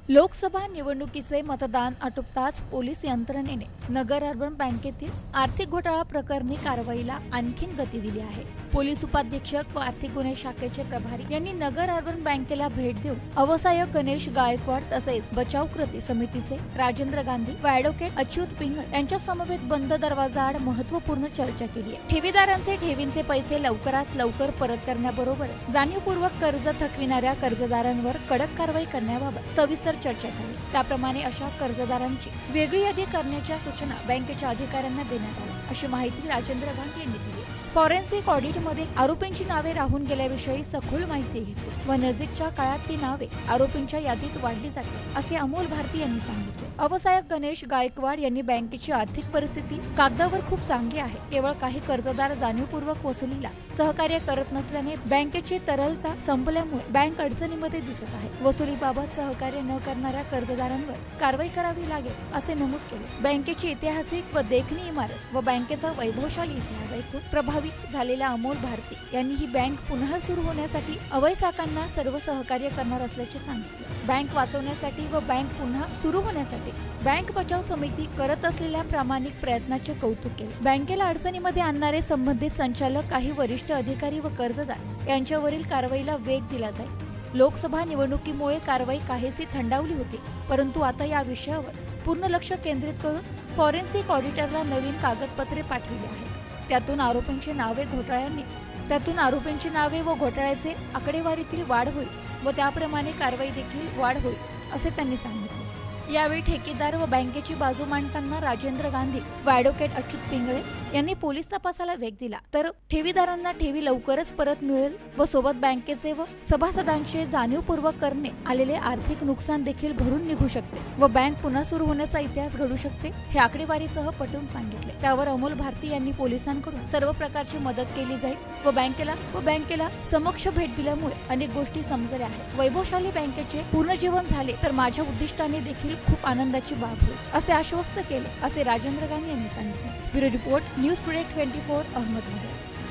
लोकसभा निवडणुकीचे मतदान आटोपताच पोलीस यंत्रणेने नगर अर्बन बँकेतील आर्थिक घोटाळा प्रकरणी कारवाईला आणखीन गती दिली आहे। पोलीस उपाधीक्षक व आर्थिक गुन्हे शाखेचे प्रभारी यांनी नगर अर्बन बँकेला भेट देऊन अवसायक गणेश गायकवाड तसेच बचाव कृती समितीचे राजेंद्र गांधी व ॲडव्होकेट अच्युत पिंगळ यांच्या समवेत बंद दरवाजाआड महत्त्वपूर्ण चर्चा केली आहे। ठेवीदारांचे ठेवींचे पैसे लवकरात लवकर परत करण्याबरोबरच जाणीवपूर्वक कर्ज थकविणाऱ्या कर्जदारांवर कडक कारवाई करण्याबाबत सविस्तर चर्चा झाली। त्याप्रमाणे अशा कर्जदारांची वेगळी यादी करण्याच्या सूचना बँकेच्या अधिकाऱ्यांना देण्यात आल्या, अशी माहिती राजेंद्र गांधी यांनी दिली। फॉरेन्सिक ऑडिटमध्ये आरोपींची नावे राहून गेल्याविषयी सखोल माहिती घेतली व नजीकच्या काळात ती नावे आरोपींच्या यादीत वाढली जातील, असे अमोल भारती यांनी सांगितले। अवसायक गणेश गायकवाड यांनी बँकेची आर्थिक परिस्थिती कागदावर खूप चांगली आहे, केवळ काही कर्जदार जाणीवपूर्वक वसुलीला सहकार्य करत नसल्याने बँकेची तरलता संपल्यामुळे बँक अडचणीमध्ये दिसत आहे। वसुलीबाबत सहकार्य न करणाऱ्या कर्जदारांवर कारवाई करावी लागेल, असे नमूद केले। बँकेची ऐतिहासिक व देखणी इमारत व बँकेचा वैभवशाली इतिहास ऐकून प्रभावित झालेल्या अमोल भारती यांनी ही बँक पुन्हा सुरू होण्यासाठी अवैसाकांना सर्व सहकार्य करणार असल्याचे सांगितले। बँक वाचवण्यासाठी व बँक पुन्हा सुरू होण्यासाठी बँक बचाव समिती करत असलेल्या प्रामाणिक प्रयत्नाचे कौतुक केले। बँकेला अडचणीमध्ये आणणारे संबंधित संचालक, काही वरिष्ठ अधिकारी व कर्जदार यांच्यावरील कारवाईला वेग दिला जाईल। लोकसभा निवडणुकीमुळे कारवाई काहीशी थंडावली होती, परंतु आता या विषयावर पूर्ण लक्ष केंद्रित करून फॉरेन्सिक ऑडिटरला नवीन कागदपत्रे पाठविली आहेत। त्यातून आरोपींची नावे व घोटाळ्याचे आकडेवारीतील वाढ होईल व त्याप्रमाणे कारवाई देखील वाढ होईल, असे त्यांनी सांगितले। यावेळी ठेकेदार व बँकेची बाजू मांडताना राजेंद्र गांधी व ॲडव्होकेट अच्युत पिंगळे यांनी पोलीस तपासाला वेग दिला, तर ठेवीदारांना ठेवी लवकरच परत मिळेल व सोबत बँकेचे व सभासदांचे जाणीवपूर्वक करणे आलेले आर्थिक नुकसान देखील भरून निघू शकते व बँक पुन्हा सुरू होण्याचा इतिहास घडू शकते, हे आकडेवारीसह पटवून सांगितले। त्यावर अमोल भारती यांनी पोलिसांकडून सर्व प्रकारची मदत केली जाईल व बँकेला समक्ष भेट दिल्यामुळे अनेक गोष्टी समजल्या आहेत। वैभवशाली बँकेचे पुनर्जीवन झाले तर माझ्या उद्दिष्टाने देखील खूप आनंदाची बाब होईल, असे आश्वस्त केले, असे राजेंद्र गांधी यांनी सांगितले। Bureau report, news today 24 Ahmednagar.